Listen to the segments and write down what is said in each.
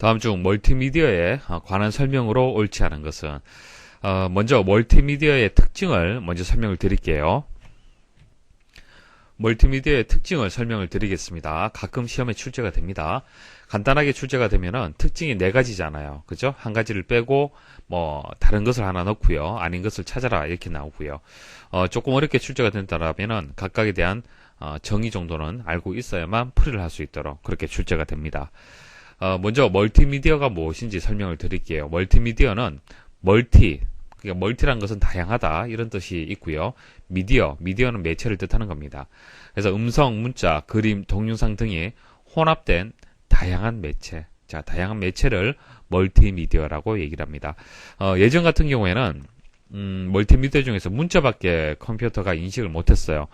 다음 중 멀티미디어에 관한 설명으로 옳지 않은 것은 먼저 멀티미디어의 특징을 먼저 설명을 드릴게요. 멀티미디어의 특징을 설명을 드리겠습니다. 가끔 시험에 출제가 됩니다. 간단하게 출제가 되면은 특징이 네 가지잖아요. 그죠? 한 가지를 빼고 뭐 다른 것을 하나 넣고요. 아닌 것을 찾아라 이렇게 나오고요. 조금 어렵게 출제가 된다라면은 각각에 대한 정의 정도는 알고 있어야만 풀이를 할 수 있도록 그렇게 출제가 됩니다. 먼저 멀티미디어가 무엇인지 설명을 드릴게요. 멀티미디어는 그러니까 멀티란 것은 다양하다 이런 뜻이 있고요. 미디어는 매체를 뜻하는 겁니다. 그래서 음성, 문자, 그림, 동영상 등이 혼합된 다양한 매체. 자, 다양한 매체를 멀티미디어라고 얘기를 합니다. 예전 같은 경우에는 멀티미디어 중에서 문자밖에 컴퓨터가 인식을 못했어요.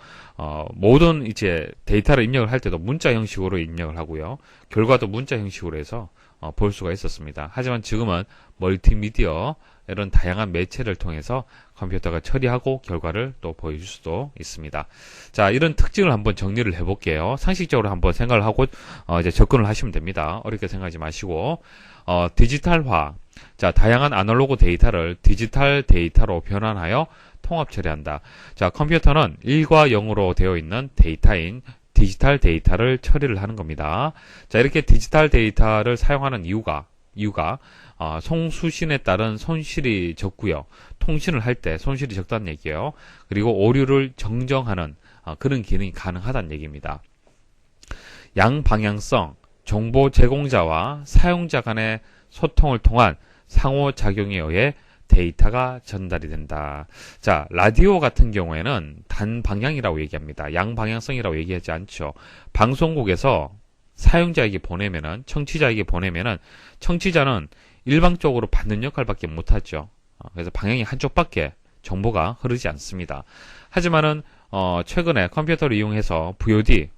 모든 이제 데이터를 입력을 할 때도 문자 형식으로 입력을 하고요. 결과도 문자 형식으로 해서 볼 수가 있었습니다. 하지만 지금은 멀티미디어 이런 다양한 매체를 통해서 컴퓨터가 처리하고 결과를 또 보여줄 수도 있습니다. 자, 이런 특징을 한번 정리를 해볼게요. 상식적으로 한번 생각을 하고 이제 접근을 하시면 됩니다. 어렵게 생각하지 마시고 디지털화. 자, 다양한 아날로그 데이터를 디지털 데이터로 변환하여 통합 처리한다. 자, 컴퓨터는 1과 0으로 되어 있는 데이터인 디지털 데이터를 처리를 하는 겁니다. 자, 이렇게 디지털 데이터를 사용하는 이유가 송수신에 따른 손실이 적고요. 통신을 할 때 손실이 적다는 얘기예요. 그리고 오류를 정정하는 그런 기능이 가능하다는 얘기입니다. 양방향성, 정보 제공자와 사용자 간의 소통을 통한 상호작용에 의해 데이터가 전달이 된다. 자, 라디오 같은 경우에는 단방향이라고 얘기합니다. 양방향성이라고 얘기하지 않죠. 방송국에서 사용자에게 보내면은, 청취자에게 보내면은, 청취자는 일방적으로 받는 역할밖에 못하죠. 그래서 방향이 한쪽밖에 정보가 흐르지 않습니다. 하지만은, 최근에 컴퓨터를 이용해서 VOD,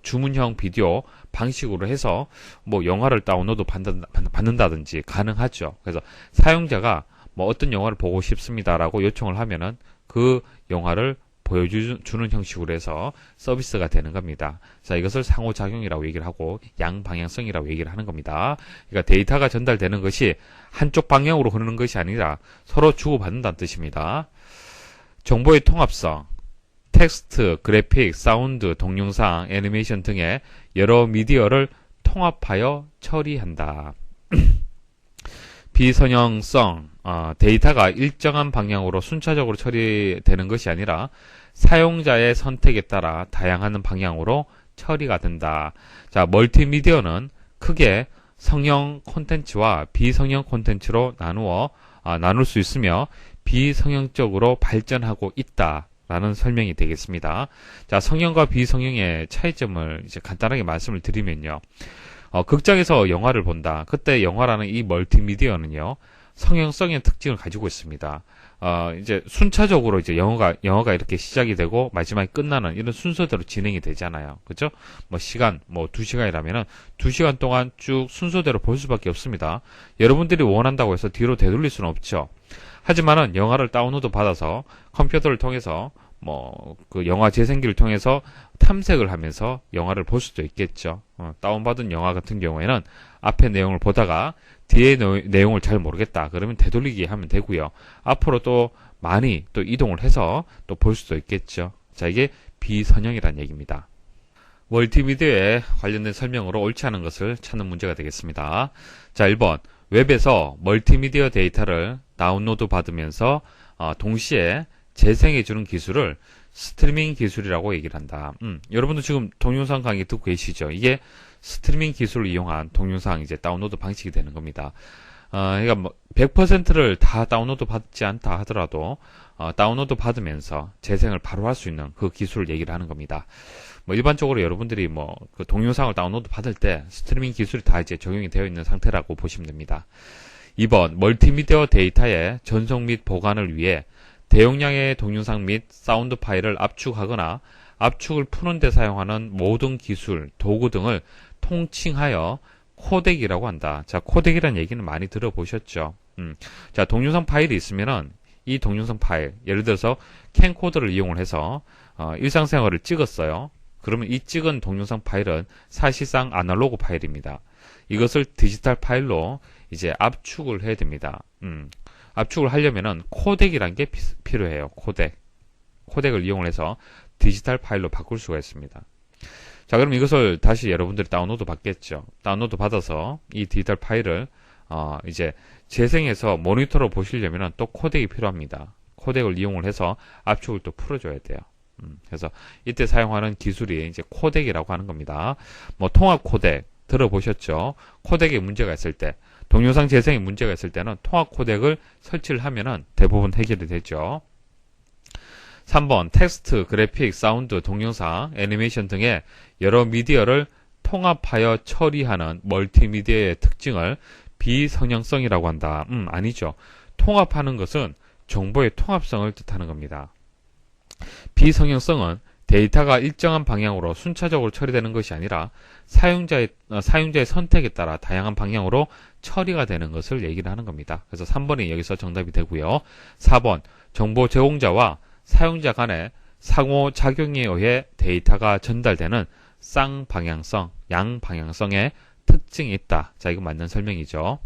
주문형 비디오 방식으로 해서 영화를 다운로드 받는다든지 가능하죠. 그래서 사용자가 어떤 영화를 보고 싶습니다라고 요청을 하면은 그 영화를 보여주는 형식으로 해서 서비스가 되는 겁니다. 자, 이것을 상호작용이라고 얘기를 하고 양방향성이라고 얘기를 하는 겁니다. 그러니까 데이터가 전달되는 것이 한쪽 방향으로 흐르는 것이 아니라 서로 주고받는다는 뜻입니다. 정보의 통합성, 텍스트, 그래픽, 사운드, 동영상, 애니메이션 등의 여러 미디어를 통합하여 처리한다. 비선형성, 데이터가 일정한 방향으로 순차적으로 처리되는 것이 아니라 사용자의 선택에 따라 다양한 방향으로 처리가 된다. 자, 멀티미디어는 크게 성형 콘텐츠와 비성형 콘텐츠로 나눌 수 있으며 비성형적으로 발전하고 있다라는 설명이 되겠습니다. 자, 성형과 비성형의 차이점을 이제 간단하게 말씀을 드리면요. 극장에서 영화를 본다. 그때 영화라는 이 멀티미디어는요, 성형성의 특징을 가지고 있습니다. 이제 순차적으로 이제 영화가 이렇게 시작이 되고 마지막에 끝나는 이런 순서대로 진행이 되잖아요. 그죠? 시간, 2시간이라면은 2시간 동안 쭉 순서대로 볼 수밖에 없습니다. 여러분들이 원한다고 해서 뒤로 되돌릴 수는 없죠. 하지만은 영화를 다운로드 받아서 컴퓨터를 통해서 그 영화 재생기를 통해서 탐색을 하면서 영화를 볼 수도 있겠죠. 다운받은 영화 같은 경우에는 앞에 내용을 보다가 뒤에 내용을 잘 모르겠다. 그러면 되돌리기 하면 되고요. 앞으로 또 많이 또 이동을 해서 또 볼 수도 있겠죠. 자, 이게 비선형이라는 얘기입니다. 멀티미디어에 관련된 설명으로 옳지 않은 것을 찾는 문제가 되겠습니다. 자, 1번. 웹에서 멀티미디어 데이터를 다운로드 받으면서 동시에 재생해주는 기술을 스트리밍 기술이라고 얘기를 한다. 여러분도 지금 동영상 강의 듣고 계시죠? 이게 스트리밍 기술을 이용한 동영상 이제 다운로드 방식이 되는 겁니다. 그러니까 100%를 다 다운로드 받지 않다 하더라도 다운로드 받으면서 재생을 바로 할 수 있는 그 기술을 얘기를 하는 겁니다. 일반적으로 여러분들이 그 동영상을 다운로드 받을 때 스트리밍 기술이 다 이제 적용이 되어 있는 상태라고 보시면 됩니다. 2번, 멀티미디어 데이터의 전송 및 보관을 위해 대용량의 동영상 및 사운드 파일을 압축하거나 압축을 푸는 데 사용하는 모든 기술, 도구 등을 통칭하여 코덱이라고 한다. 자, 코덱이라는 얘기는 많이 들어보셨죠? 자, 동영상 파일이 있으면은 이 동영상 파일, 예를 들어서 캠코더를 이용을 해서 일상생활을 찍었어요. 그러면 이 찍은 동영상 파일은 사실상 아날로그 파일입니다. 이것을 디지털 파일로 이제 압축을 해야 됩니다. 압축을 하려면은 코덱이라는 게 필요해요. 코덱을 이용해서 디지털 파일로 바꿀 수가 있습니다. 자, 그럼 이것을 다시 여러분들이 다운로드 받겠죠. 다운로드 받아서 이 디지털 파일을 이제 재생해서 모니터로 보시려면 또 코덱이 필요합니다. 코덱을 이용을 해서 압축을 또 풀어줘야 돼요. 그래서 이때 사용하는 기술이 이제 코덱이라고 하는 겁니다. 뭐 통합 코덱 들어보셨죠? 코덱에 문제가 있을 때, 동영상 재생에 문제가 있을 때는 통합 코덱을 설치를 하면은 대부분 해결이 되죠. 3번 텍스트, 그래픽, 사운드, 동영상, 애니메이션 등의 여러 미디어를 통합하여 처리하는 멀티미디어의 특징을 비성형성이라고 한다. 아니죠. 통합하는 것은 정보의 통합성을 뜻하는 겁니다. 비성형성은 데이터가 일정한 방향으로 순차적으로 처리되는 것이 아니라 사용자의 선택에 따라 다양한 방향으로 처리가 되는 것을 얘기를 하는 겁니다. 그래서 3번이 여기서 정답이 되고요. 4번 정보 제공자와 사용자 간의 상호작용에 의해 데이터가 전달되는 쌍방향성, 양방향성의 특징이 있다. 자, 이거 맞는 설명이죠.